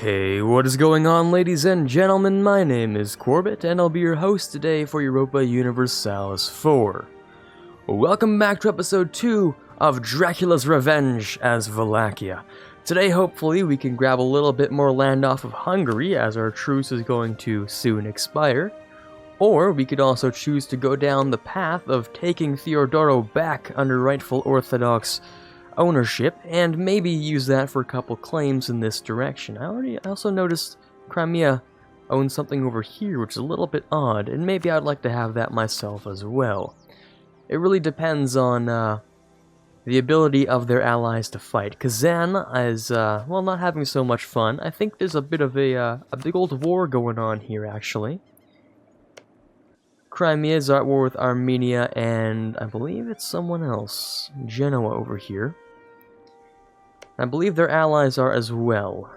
Hey, what is going on, ladies and gentlemen? My name is Quarbit, and I'll be your host today for Europa Universalis 4. Welcome back to episode 2 of Dracula's Revenge as Wallachia. Today, hopefully, we can grab a little bit more land off of Hungary, as our truce is going to soon expire. Or we could also choose to go down the path of taking Theodoro back under rightful Orthodox ownership, and maybe use that for a couple claims in this direction. I also noticed Crimea owns something over here, which is a little bit odd, and maybe I'd like to have that myself as well. It really depends on the ability of their allies to fight. Kazan is, well, not having so much fun. I think there's a bit of a big old war going on here, actually. Crimea is at war with Armenia, and I believe it's someone else. Genoa over here. I believe their allies are as well.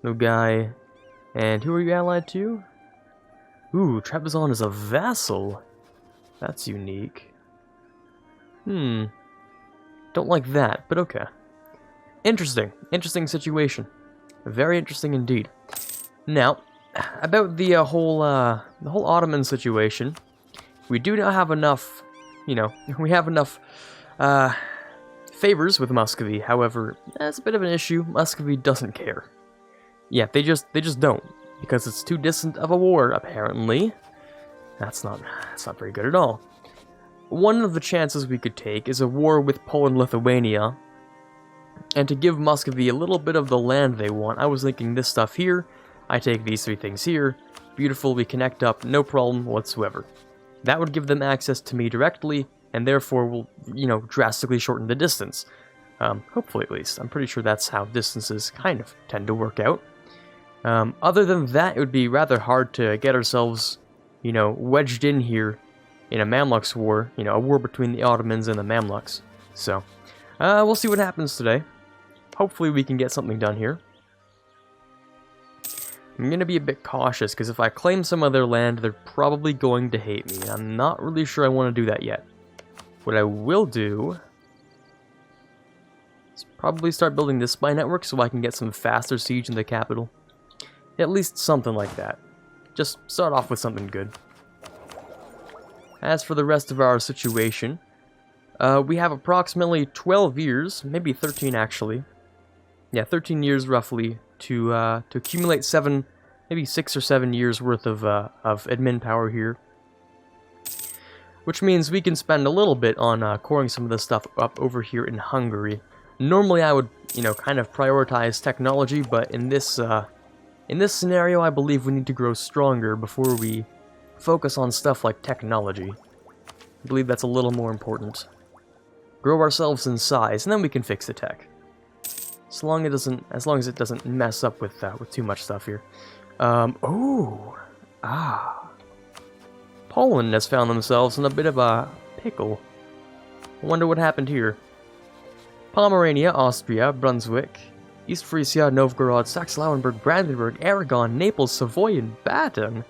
No guy. And who are you allied to? Ooh, Trebizond is a vassal. That's unique. Don't like that, but okay. Interesting. Interesting situation. Very interesting indeed. Now, about the whole Ottoman situation, we do not have enough, we have enough favors with Muscovy. However, that's a bit of an issue. Muscovy doesn't care. Yeah, they just don't, because it's too distant of a war, apparently. That's not very good at all. One of the chances we could take is a war with Poland-Lithuania, and to give Muscovy a little bit of the land they want. I was thinking this stuff here, I take these three things here, beautiful, we connect up, no problem whatsoever. That would give them access to me directly, and therefore will, drastically shorten the distance. Hopefully at least. I'm pretty sure that's how distances kind of tend to work out. Other than that, it would be rather hard to get ourselves, wedged in here in a Mamluks war, a war between the Ottomans and the Mamluks. So, we'll see what happens today. Hopefully we can get something done here. I'm going to be a bit cautious, because if I claim some of their land, they're probably going to hate me. I'm not really sure I want to do that yet. What I will do is probably start building this spy network so I can get some faster siege in the capital. At least something like that. Just start off with something good. As for the rest of our situation, we have approximately 12 years, maybe 13 actually. Yeah, 13 years roughly to accumulate maybe 6 or 7 years worth of admin power here. Which means we can spend a little bit on coring some of the stuff up over here in Hungary. Normally I would, kind of prioritize technology, but in this scenario I believe we need to grow stronger before we focus on stuff like technology. I believe that's a little more important. Grow ourselves in size, and then we can fix the tech. As long as it doesn't mess up with too much stuff here. Poland has found themselves in a bit of a pickle. I wonder what happened here. Pomerania, Austria, Brunswick, East Frisia, Novgorod, Saxe-Lauenburg, Brandenburg, Aragon, Naples, Savoy, and Baden.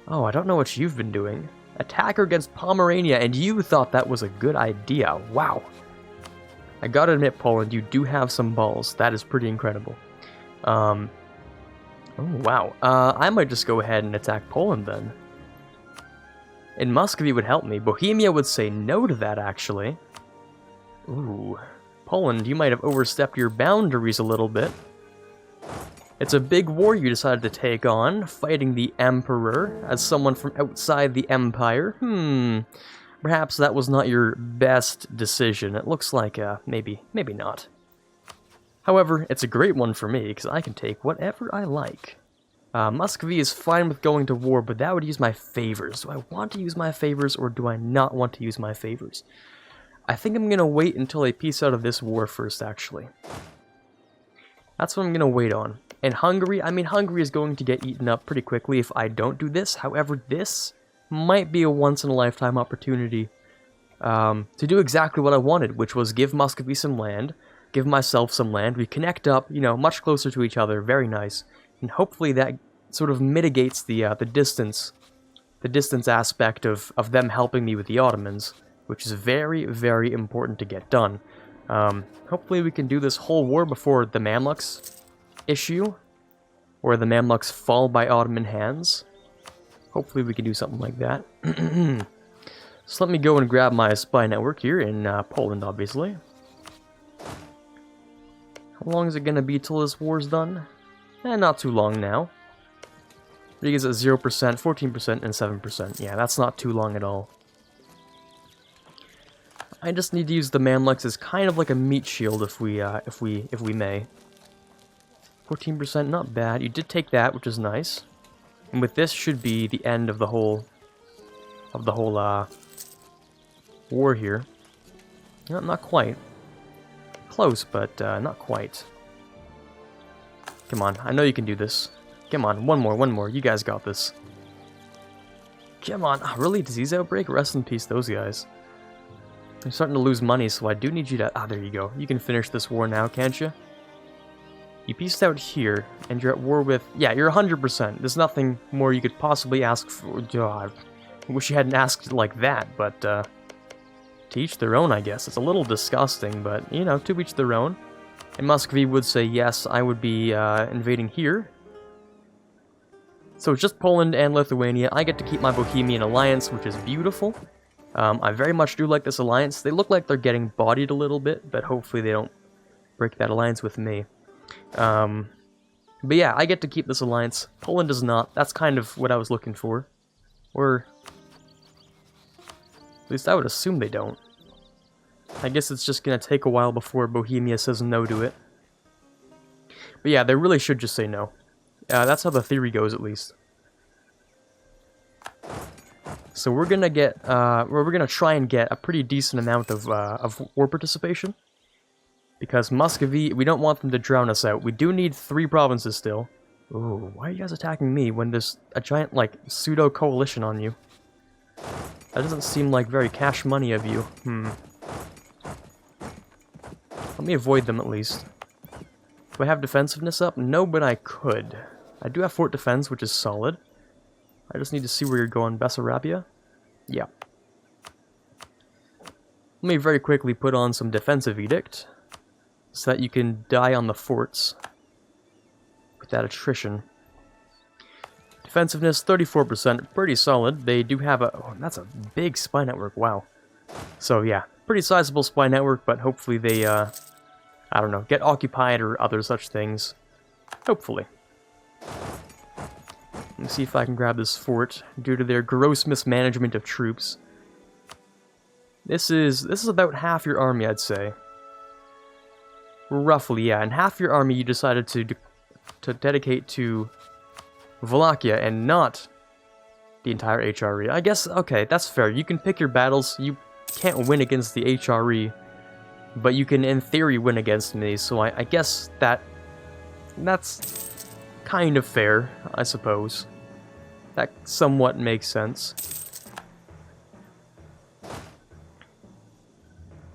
Oh, I don't know what you've been doing. Attacker against Pomerania, and you thought that was a good idea. Wow. I gotta admit, Poland, you do have some balls. That is pretty incredible. Oh, wow. I might just go ahead and attack Poland, then. And Muscovy would help me. Bohemia would say no to that, actually. Ooh. Poland, you might have overstepped your boundaries a little bit. It's a big war you decided to take on, fighting the Emperor as someone from outside the Empire. Perhaps that was not your best decision. It looks like, maybe not. However, it's a great one for me, because I can take whatever I like. Muscovy is fine with going to war, but that would use my favors. Do I want to use my favors, or do I not want to use my favors? I think I'm going to wait until they peace out of this war first, actually. That's what I'm going to wait on. And Hungary, Hungary is going to get eaten up pretty quickly if I don't do this. However, this might be a once-in-a-lifetime opportunity to do exactly what I wanted, which was give Muscovy some land, give myself some land. We connect up, much closer to each other. Very nice. And hopefully that sort of mitigates the distance aspect of them helping me with the Ottomans, which is very, very important to get done. Hopefully we can do this whole war before the Mamluks issue where the Mamluks fall by Ottoman hands. Hopefully we can do something like that. So let me go and grab my spy network here in Poland, obviously. How long is it going to be till this war's done? Not too long now. Riga's at 0%, 14%, and 7%. Yeah, that's not too long at all. I just need to use the Mamluks as kind of like a meat shield if we may. 14%, not bad. You did take that, which is nice. And with this should be the end of the whole war here. No, not quite. Close, but not quite. Come on, I know you can do this. Come on, one more. You guys got this. Come on. Oh, really? Disease outbreak? Rest in peace, those guys. I'm starting to lose money, so I do need you to... Ah, there you go. You can finish this war now, can't you? You pieced out here, and you're at war with... Yeah, you're 100%. There's nothing more you could possibly ask for. God, I wish you hadn't asked like that, but... to each their own, I guess. It's a little disgusting, but, you know, to each their own. And Muscovy would say, yes, I would be invading here. So it's just Poland and Lithuania. I get to keep my Bohemian alliance, which is beautiful. I very much do like this alliance. They look like they're getting bodied a little bit, but hopefully they don't break that alliance with me. But yeah, I get to keep this alliance. Poland does not. That's kind of what I was looking for. Or... at least I would assume they don't. I guess it's just gonna take a while before Bohemia says no to it. But yeah, they really should just say no. That's how the theory goes, at least. So we're gonna get, we're gonna try and get a pretty decent amount of war participation. Because Muscovy, we don't want them to drown us out. We do need 3 provinces still. Ooh, why are you guys attacking me when there's a giant, like, pseudo-coalition on you? That doesn't seem like very cash money of you. Let me avoid them at least. Do I have defensiveness up? No, but I could. I do have fort defense, which is solid. I just need to see where you're going. Bessarabia? Yeah. Let me very quickly put on some defensive edict, so that you can die on the forts with that attrition. Defensiveness, 34%, pretty solid. They do have a... oh, that's a big spy network, wow. So yeah, pretty sizable spy network, but hopefully they, I don't know, get occupied or other such things. Hopefully. Let me see if I can grab this fort, due to their gross mismanagement of troops. This is about half your army, I'd say. Roughly, yeah, and half your army you decided to dedicate to Wallachia and not the entire HRE. I guess, okay, that's fair. You can pick your battles. You can't win against the HRE, but you can, in theory, win against me, so I guess that's kind of fair, I suppose. That somewhat makes sense.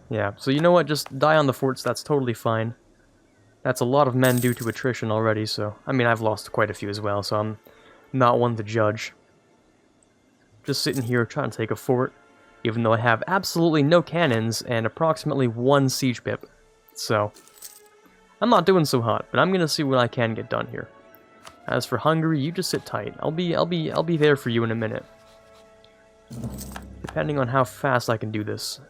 Yeah, so you know what, just die on the forts, that's totally fine. That's a lot of men due to attrition already, so... I mean, I've lost quite a few as well, so I'm not one to judge. Just sitting here trying to take a fort, even though I have absolutely no cannons and approximately 1 siege pip. So, I'm not doing so hot, but I'm gonna see what I can get done here. As for Hungary, you just sit tight. I'll be there for you in a minute. Depending on how fast I can do this.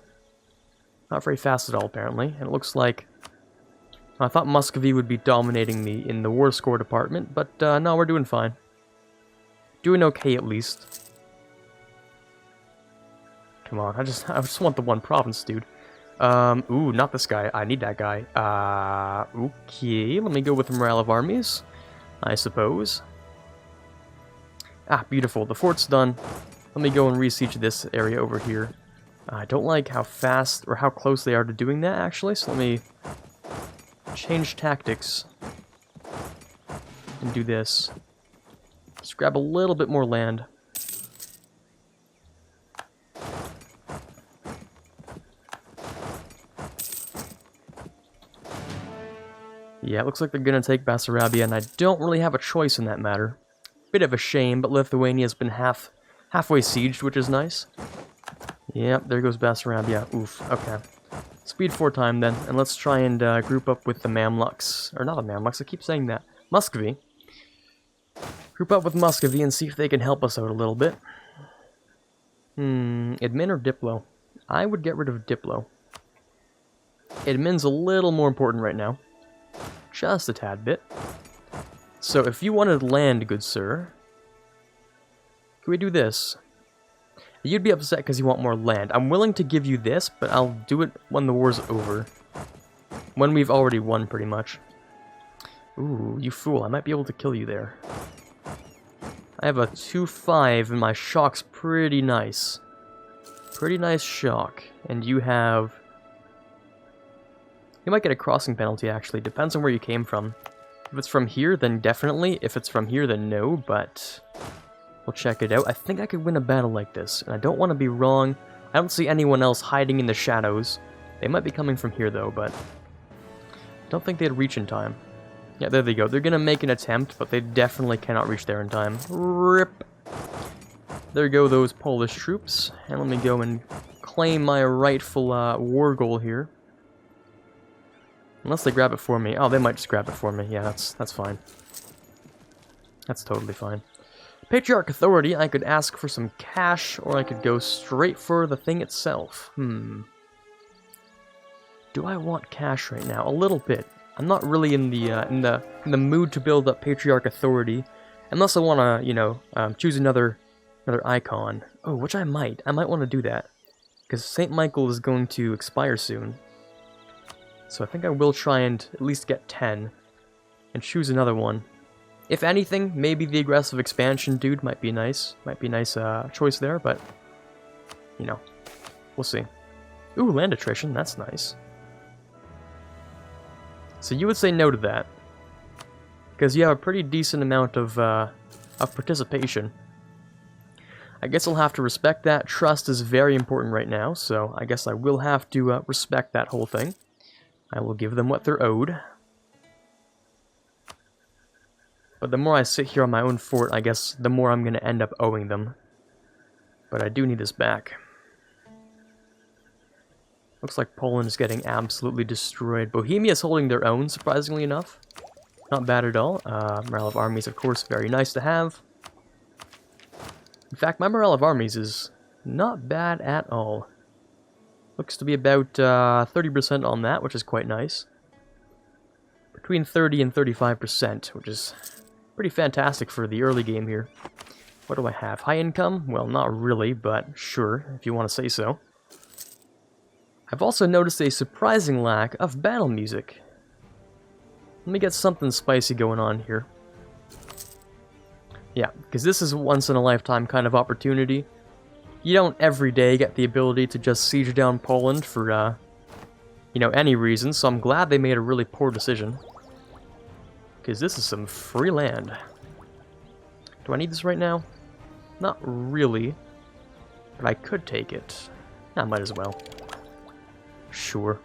Not very fast at all, apparently. And it looks like... I thought Muscovy would be dominating me in the war score department, but no, we're doing fine. Doing okay, at least. Come on, I just want the 1 province, dude. Ooh, not this guy. I need that guy. Okay, let me go with morale of armies, I suppose. Ah, beautiful. The fort's done. Let me go and re-siege this area over here. I don't like how fast, or how close they are to doing that, actually, so let me change tactics and do this. Just grab a little bit more land. Yeah, it looks like they're gonna take Bessarabia, and I don't really have a choice in that matter. Bit of a shame, but Lithuania's been halfway sieged, which is nice. Yep, there goes Bessarabia. Oof, okay. Speed 4 time then, and let's try and group up with the Mamluks. Or not the Mamluks, I keep saying that. Muscovy. Group up with Muscovy and see if they can help us out a little bit. Admin or Diplo? I would get rid of Diplo. Admin's a little more important right now. Just a tad bit. So if you wanted land, good sir, can we do this? You'd be upset because you want more land. I'm willing to give you this, but I'll do it when the war's over. When we've already won, pretty much. Ooh, you fool. I might be able to kill you there. I have a 2-5, and my shock's pretty nice. Pretty nice shock. And you have... You might get a crossing penalty, actually. Depends on where you came from. If it's from here, then definitely. If it's from here, then no, but... We'll check it out. I think I could win a battle like this, and I don't want to be wrong. I don't see anyone else hiding in the shadows. They might be coming from here, though, but... I don't think they'd reach in time. Yeah, there they go. They're gonna make an attempt, but they definitely cannot reach there in time. RIP! There go those Polish troops. And let me go and claim my rightful war goal here. Unless they grab it for me. Oh, they might just grab it for me. Yeah, that's fine. That's totally fine. Patriarch Authority, I could ask for some cash, or I could go straight for the thing itself. Do I want cash right now? A little bit. I'm not really in the mood to build up Patriarch Authority, unless I want to, you know, choose another icon. Oh, which I might. I might want to do that, because St. Michael is going to expire soon. So I think I will try and at least get 10, and choose another one. If anything, maybe the aggressive expansion dude might be nice. Might be a nice choice there, but, you know, we'll see. Ooh, land attrition, that's nice. So you would say no to that, because you have a pretty decent amount of participation. I guess I'll have to respect that. Trust is very important right now, so I guess I will have to respect that whole thing. I will give them what they're owed. But the more I sit here on my own fort, I guess the more I'm going to end up owing them. But I do need this back. Looks like Poland is getting absolutely destroyed. Bohemia is holding their own, surprisingly enough. Not bad at all. Morale of armies, of course, very nice to have. In fact, my morale of armies is not bad at all. Looks to be about 30% on that, which is quite nice. Between 30 and 35%, which is pretty fantastic for the early game here. What do I have? High income? Well, not really, but sure, if you want to say so. I've also noticed a surprising lack of battle music. Let me get something spicy going on here. Yeah, because this is a once-in-a-lifetime kind of opportunity. You don't every day get the ability to just siege down Poland for, you know, any reason, so I'm glad they made a really poor decision. Because this is some free land. Do I need this right now? Not really. But I could take it. I might as well. Sure.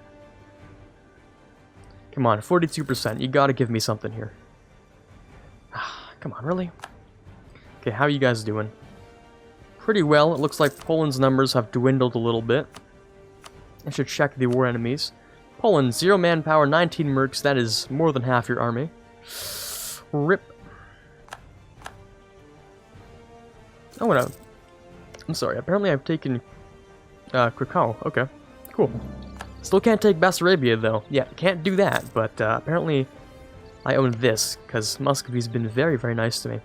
Come on, 42%. You gotta give me something here. Come on, really? Okay, how are you guys doing? Pretty well. It looks like Poland's numbers have dwindled a little bit. I should check the war enemies. Poland, 0 manpower, 19 mercs. That is more than half your army. RIP. Oh, no. I'm sorry. Apparently I've taken Krakow. Okay, cool. Still can't take Bessarabia, though. Yeah, can't do that, but apparently I own this, because Muscovy's been very, very nice to me.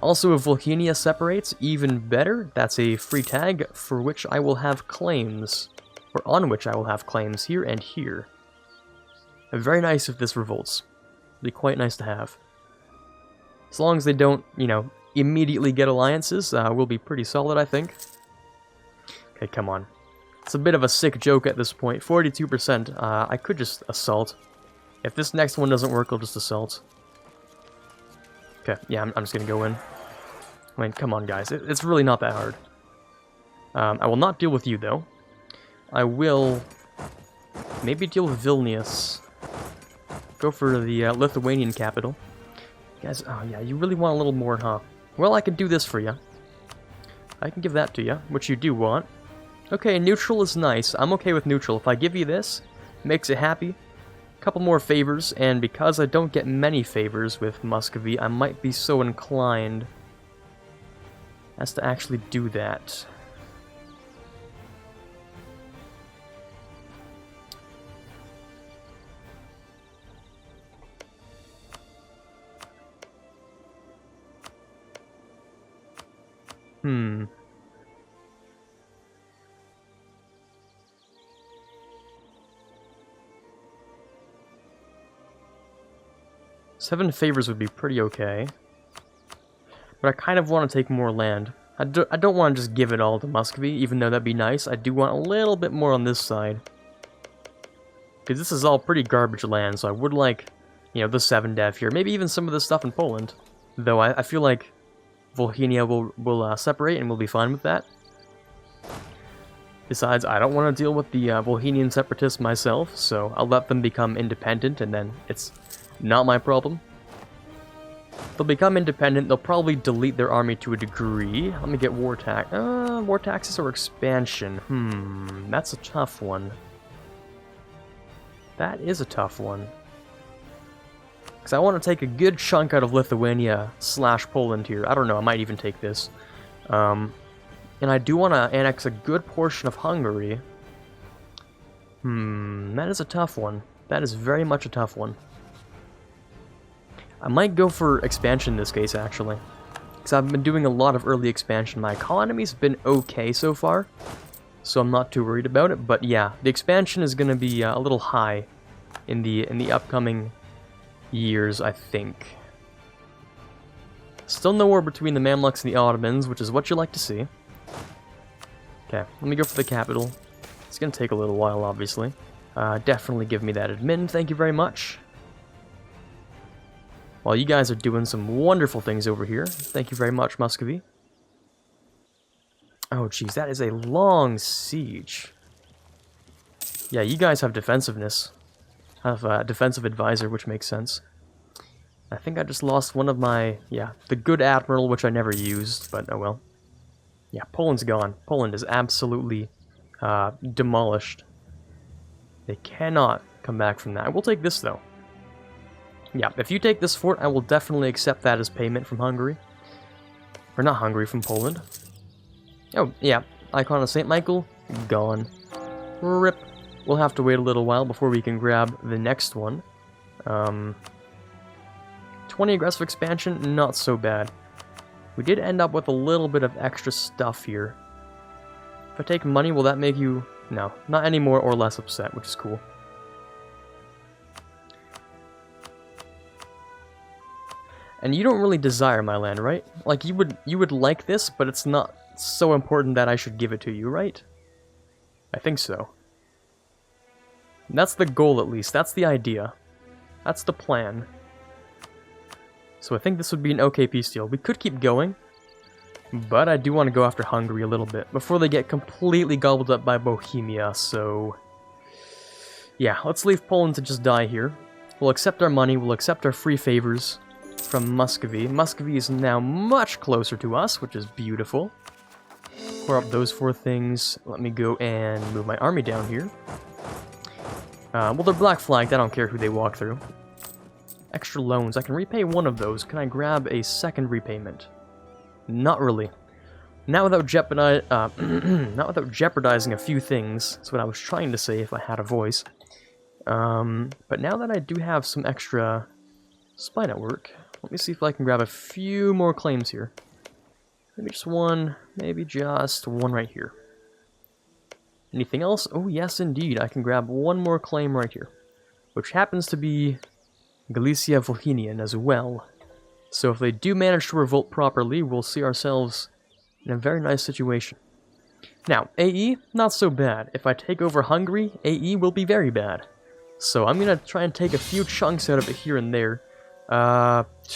Also, if Volhynia separates, even better. That's a free tag for which I will have claims. Or on which I will have claims here and here. Very nice if this revolts. Be quite nice to have. As long as they don't, you know, immediately get alliances, we'll be pretty solid, I think. Okay, come on. It's a bit of a sick joke at this point. 42%. I could just assault. If this next one doesn't work, I'll just assault. Okay, yeah, I'm just gonna go in. I mean, come on, guys. It's really not that hard. I will not deal with you, though. I will maybe deal with Vilnius. Go for the Lithuanian capital. Guys, oh yeah, you really want a little more, huh? Well, I can do this for you. I can give that to you, which you do want. Okay, neutral is nice. I'm okay with neutral. If I give you this, makes it happy. couple more favors, and because I don't get many favors with Muscovy, I might be so inclined as to actually do that. Hmm. Seven favors would be pretty okay. But I kind of want to take more land. I don't want to just give it all to Muscovy, even though that'd be nice. I do want a little bit more on this side. Because this is all pretty garbage land, so I would like, you know, the 7 dev here. Maybe even some of the stuff in Poland. Though I feel like Volhynia will separate, and we'll be fine with that. Besides, I don't want to deal with the Volhynian separatists myself, so I'll let them become independent, and then it's not my problem. They'll become independent, they'll probably delete their army to a degree. Let me get war taxes or expansion. That's a tough one. That is a tough one. Because I want to take a good chunk out of Lithuania / Poland here. I don't know, I might even take this. And I do want to annex a good portion of Hungary. That is a tough one. That is very much a tough one. I might go for expansion in this case, actually. Because I've been doing a lot of early expansion. My economy's been okay so far, so I'm not too worried about it. But yeah, the expansion is going to be a little high in the upcoming years, I think. Still no war between the Mamluks and the Ottomans, which is what you like to see. Okay, let me go for the capital. It's going to take a little while, obviously. Definitely give me that admin, thank you very much. While you guys are doing some wonderful things over here. Thank you very much, Muscovy. Oh, jeez, that is a long siege. Yeah, you guys have defensiveness. I have a defensive advisor, which makes sense. I think I just lost one of my, the good admiral, which I never used, but oh well. Yeah, Poland's gone. Poland is absolutely demolished. They cannot come back from that. I will take this, though. Yeah, if you take this fort, I will definitely accept that as payment from Hungary. Or not Hungary, from Poland. Oh, yeah, Icon of St. Michael, gone. RIP. We'll have to wait a little while before we can grab the next one. 20 aggressive expansion, not so bad. We did end up with a little bit of extra stuff here. If I take money, will that make you... No, not any more or less upset, which is cool. And you don't really desire my land, right? Like, you would like this, but it's not so important that I should give it to you, right? I think so. And that's the goal, at least. That's the idea. That's the plan. So I think this would be an okay peace deal. We could keep going, but I do want to go after Hungary a little bit before they get completely gobbled up by Bohemia, so... Yeah, let's leave Poland to just die here. We'll accept our money, we'll accept our free favors from Muscovy. Muscovy is now much closer to us, which is beautiful. Pour up those 4 things. Let me go and move my army down here. Well, they're black flagged. I don't care who they walk through. Extra loans. I can repay one of those. Can I grab a second repayment? Not really. Not without jeopardizing a few things. That's what I was trying to say if I had a voice. But now that I do have some extra spy network, let me see if I can grab a few more claims here. Maybe just one, maybe just one right here. Anything else? Oh, yes, indeed. I can grab one more claim right here, which happens to be Galicia Volhynian as well. So if they do manage to revolt properly, we'll see ourselves in a very nice situation. Now, AE, not so bad. If I take over Hungary, AE will be very bad. So I'm going to try and take a few chunks out of it here and there.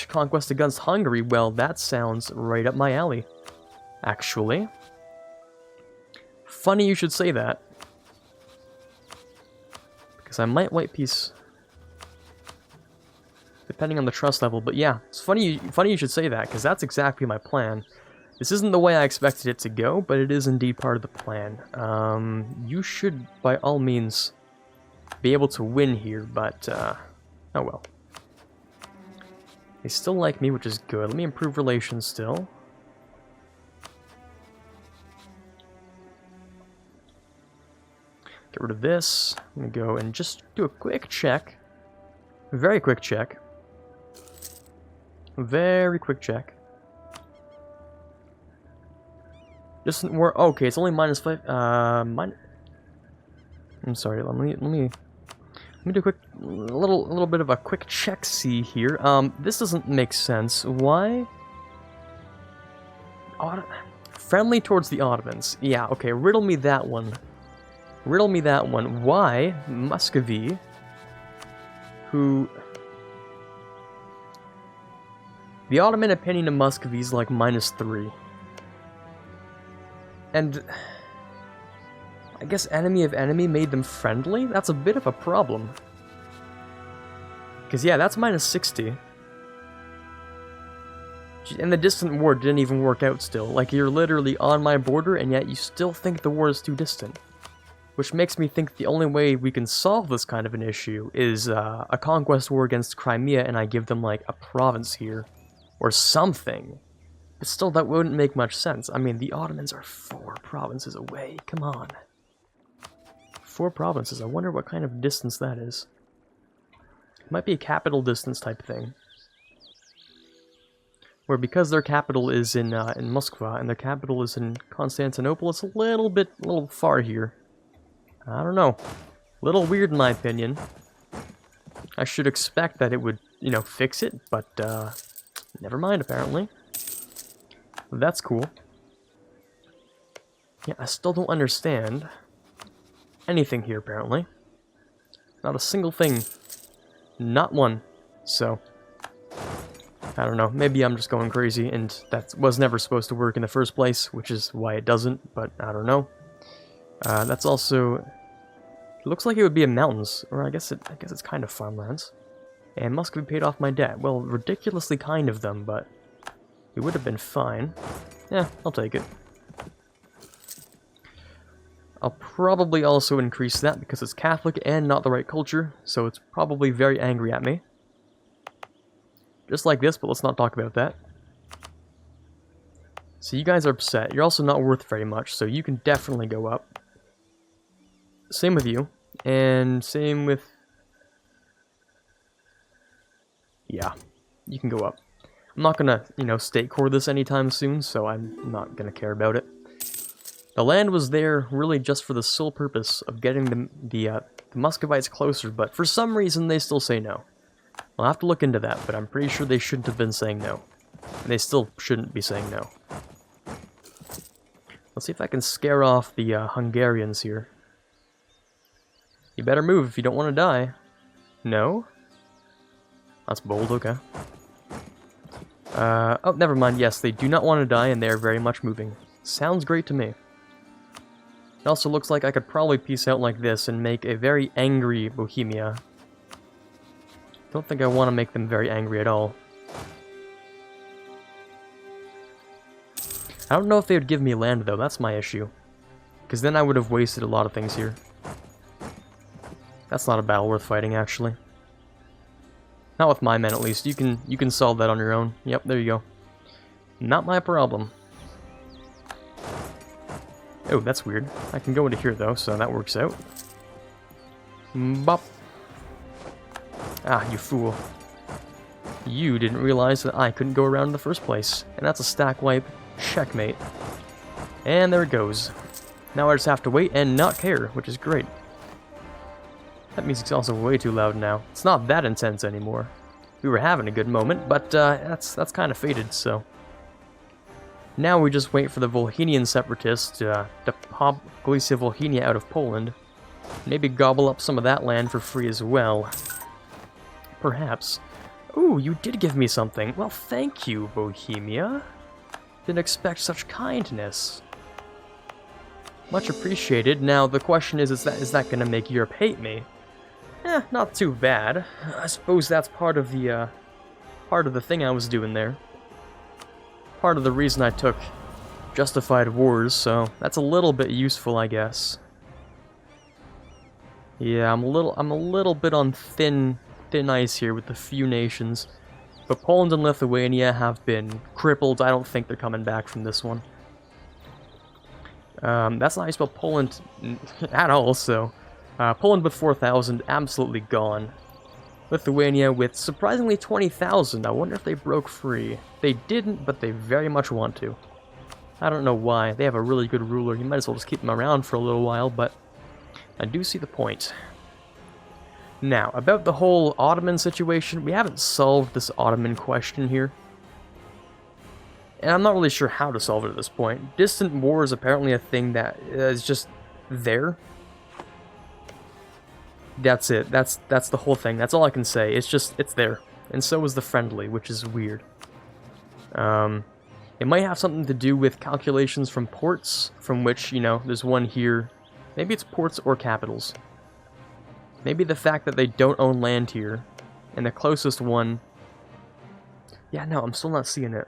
Conquest against Hungary, well, that sounds right up my alley, actually. Funny you should say that, because I might white peace, depending on the trust level, but yeah, it's funny you should say that, because that's exactly my plan. This isn't the way I expected it to go, but it is indeed part of the plan. You should, by all means, be able to win here, but, oh well. They still like me, which is good. Let me improve relations still. Get rid of this. I'm gonna go and just do a quick check. A very quick check. A very quick check. Doesn't work. Okay, it's only -5. I'm sorry. Let me do a quick, little bit of a quick check. See here. This doesn't make sense. Why? Friendly towards the Ottomans. Yeah. Okay. Riddle me that one. Riddle me that one. Why Muscovy, who the Ottoman opinion of Muscovy is like -3. And I guess enemy of enemy made them friendly? That's a bit of a problem. Because yeah, that's -60. And the distant war didn't even work out still. Like, you're literally on my border, and yet you still think the war is too distant. Which makes me think the only way we can solve this kind of an issue is a conquest war against Crimea, and I give them, like, a province here. Or something. But still, that wouldn't make much sense. I mean, the Ottomans are 4 provinces away. Come on. 4 provinces. I wonder what kind of distance that is. It might be a capital distance type thing. Where because their capital is in Moscow, and their capital is in Constantinople, it's a little far here. I don't know. Little weird in my opinion. I should expect that it would, you know, fix it, but, never mind, apparently. That's cool. Yeah, I still don't understand anything here, apparently. Not a single thing. Not one. So, I don't know. Maybe I'm just going crazy, and that was never supposed to work in the first place, which is why it doesn't, but I don't know. That's also... It looks like it would be in mountains, or I guess it's kind of farmlands. And Muscovy paid off my debt. Well, ridiculously kind of them, but it would have been fine. Yeah, I'll take it. I'll probably also increase that because it's Catholic and not the right culture, so it's probably very angry at me. Just like this, but let's not talk about that. So you guys are upset. You're also not worth very much, so you can definitely go up. Same with you. And same with... Yeah, you can go up. I'm not gonna, you know, state core this anytime soon, so I'm not gonna care about it. The land was there really just for the sole purpose of getting the Muscovites closer, but for some reason they still say no. I'll have to look into that, but I'm pretty sure they shouldn't have been saying no. And they still shouldn't be saying no. Let's see if I can scare off the Hungarians here. You better move if you don't want to die. No? That's bold, okay. Oh, never mind. Yes, they do not want to die, and they are very much moving. Sounds great to me. It also looks like I could probably peace out like this and make a very angry Bohemia. Don't think I want to make them very angry at all. I don't know if they would give me land, though. That's my issue. Because then I would have wasted a lot of things here. That's not a battle worth fighting, actually. Not with my men, at least. You can solve that on your own. Yep, there you go. Not my problem. Oh, that's weird. I can go into here, though, so that works out. Bop. Ah, you fool. You didn't realize that I couldn't go around in the first place. And that's a stack wipe. Checkmate. And there it goes. Now I just have to wait and not care, which is great. That music's also way too loud now. It's not that intense anymore. We were having a good moment, but that's kind of faded, so... Now we just wait for the Volhynian separatists to pop Galicia Volhynia out of Poland. Maybe gobble up some of that land for free as well. Perhaps. Ooh, you did give me something. Well, thank you, Bohemia. Didn't expect such kindness. Much appreciated. Now, the question is that going to make Europe hate me? Eh, not too bad. I suppose that's part of the thing I was doing there. Part of the reason I took justified wars, so that's a little bit useful, I guess. Yeah, I'm a little bit on thin ice here with a few nations. But Poland and Lithuania have been crippled. I don't think they're coming back from this one. That's not how you spell Poland at all, so... Poland with 4,000, absolutely gone. Lithuania with surprisingly 20,000. I wonder if they broke free. They didn't, but they very much want to. I don't know why. They have a really good ruler. You might as well just keep them around for a little while, but I do see the point. Now, about the whole Ottoman situation, we haven't solved this Ottoman question here. And I'm not really sure how to solve it at this point. Distant war is apparently a thing that is just there. That's it. That's the whole thing. That's all I can say. It's there. And so is the friendly, which is weird. It might have something to do with calculations from ports, from which, you know, there's one here. Maybe it's ports or capitals. Maybe the fact that they don't own land here, and the closest one... Yeah, no, I'm still not seeing it.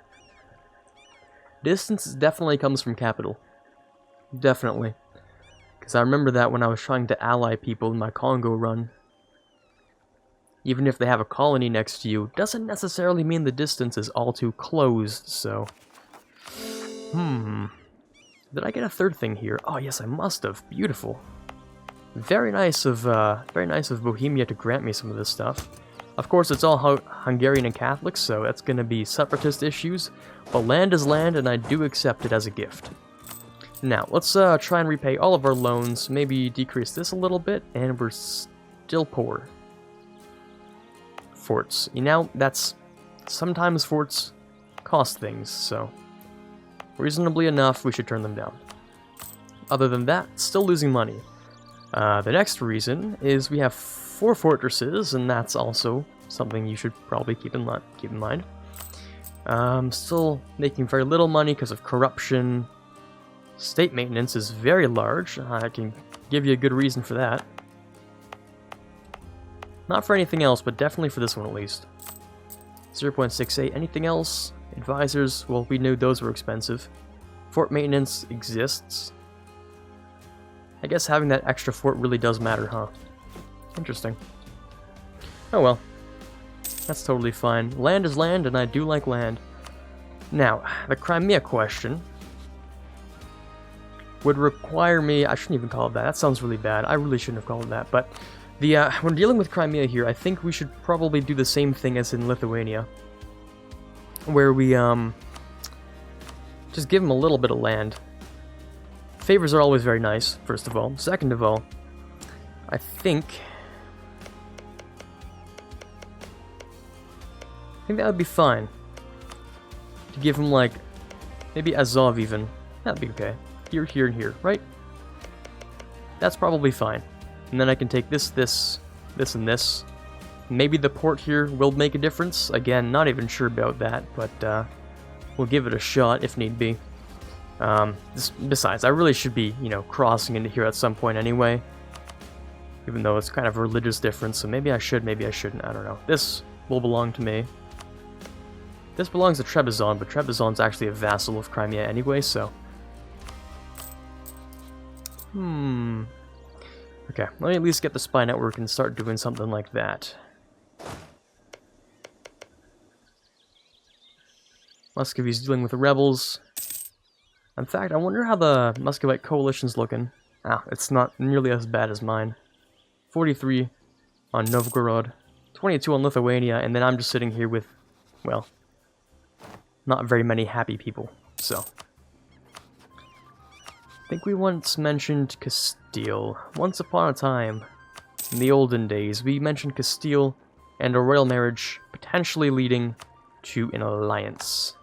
Distance definitely comes from capital. Definitely. Because I remember that when I was trying to ally people in my Congo run. Even if they have a colony next to you, doesn't necessarily mean the distance is all too closed, so... Did I get a third thing here? Oh yes, I must have. Beautiful. Very nice of Bohemia to grant me some of this stuff. Of course, it's all Hungarian and Catholic, so that's going to be separatist issues. But land is land, and I do accept it as a gift. Now, let's try and repay all of our loans, maybe decrease this a little bit, and we're still poor. Forts. You know, that's... Sometimes forts cost things, so... Reasonably enough, we should turn them down. Other than that, still losing money. The next reason is we have 4 fortresses, and that's also something you should probably keep in mind. Still making very little money because of corruption. State maintenance is very large. I can give you a good reason for that. Not for anything else, but definitely for this one at least. 0.68. Anything else? Advisors, well, we knew those were expensive. Fort maintenance exists. I guess having that extra fort really does matter, huh? Interesting. Oh well. That's totally fine. Land is land, and I do like land. Now, the Crimea question would require me... I shouldn't even call it that. That sounds really bad. I really shouldn't have called it that. But when dealing with Crimea here, I think we should probably do the same thing as in Lithuania. Where we, just give them a little bit of land. Favors are always very nice, first of all. Second of all, I think that would be fine. To give them, like, maybe Azov even. That'd be okay. Here, here, and here, right? That's probably fine. And then I can take this, and this. Maybe the port here will make a difference. Again, not even sure about that, but we'll give it a shot if need be. Besides, I really should be, you know, crossing into here at some point anyway. Even though it's kind of a religious difference, so maybe I should, maybe I shouldn't, I don't know. This will belong to me. This belongs to Trebizond, but Trebizond's actually a vassal of Crimea anyway, so... Okay, let me at least get the spy network and start doing something like that. Muscovy's dealing with the rebels. In fact, I wonder how the Muscovite coalition's looking. Ah, it's not nearly as bad as mine. 43 on Novgorod, 22 on Lithuania, and then I'm just sitting here with, well, not very many happy people, so. I think we once mentioned Castile. Once upon a time, in the olden days, we mentioned Castile and a royal marriage potentially leading to an alliance.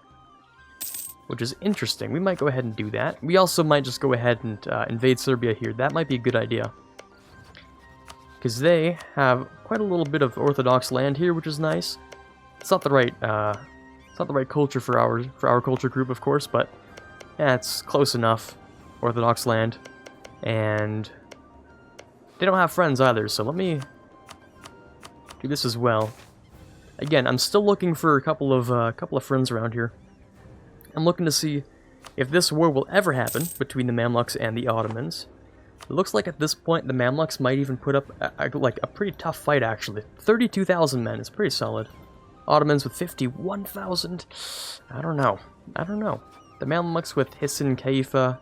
Which is interesting. We might go ahead and do that. We also might just go ahead and invade Serbia here. That might be a good idea. Because they have quite a little bit of Orthodox land here, which is nice. It's not the right culture for our culture group, of course, but yeah, it's close enough. Orthodox land. And they don't have friends either, so let me do this as well. Again, I'm still looking for a couple of friends around here. I'm looking to see if this war will ever happen between the Mamluks and the Ottomans. It looks like at this point the Mamluks might even put up like a pretty tough fight actually. 32,000 men is pretty solid. Ottomans with 51,000. I don't know. The Mamluks with Hisn Kaifa,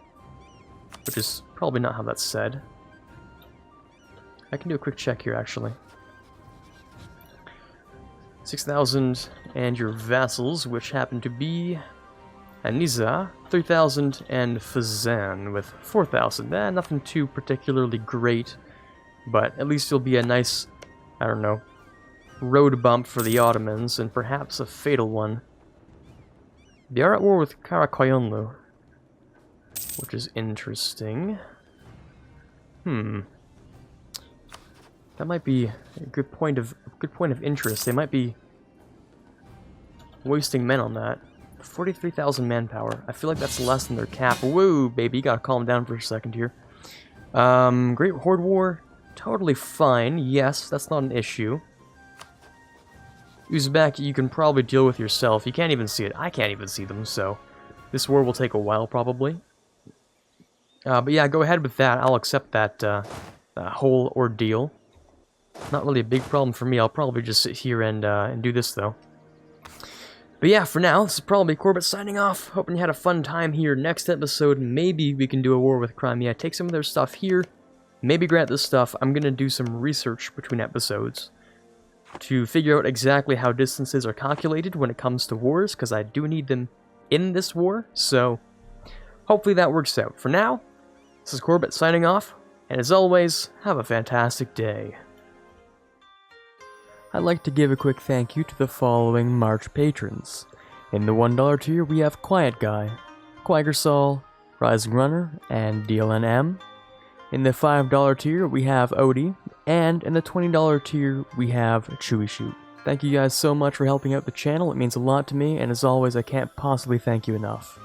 which is probably not how that's said. I can do a quick check here actually. 6,000 and your vassals, which happen to be Aniza, 3,000, and Fazan with 4,000. Nothing too particularly great, but at least it'll be a nice, I don't know, road bump for the Ottomans, and perhaps a fatal one. They are at war with Karakoyunlu, which is interesting. That might be a good point of interest. They might be wasting men on that. 43,000 manpower. I feel like that's less than their cap. Whoa, baby, you gotta calm down for a second here. Great Horde War, totally fine. Yes, that's not an issue. Uzbek, you can probably deal with yourself. You can't even see it. I can't even see them, so this war will take a while, probably. But yeah, go ahead with that. I'll accept that, that whole ordeal. Not really a big problem for me. I'll probably just sit here and do this, though. But yeah, for now, this is probably Quarbit signing off. Hoping you had a fun time here. Next episode, maybe we can do a war with Crimea. Take some of their stuff here. Maybe grant this stuff. I'm going to do some research between episodes to figure out exactly how distances are calculated when it comes to wars, because I do need them in this war. So, hopefully that works out. For now, this is Quarbit signing off. And as always, have a fantastic day. I'd like to give a quick thank you to the following March patrons. In the $1 tier, we have Quiet Guy, Quagersol, Rising Runner, and DLNM. In the $5 tier, we have Odie, and in the $20 tier, we have Chewy Shoot. Thank you guys so much for helping out the channel. It means a lot to me, and as always, I can't possibly thank you enough.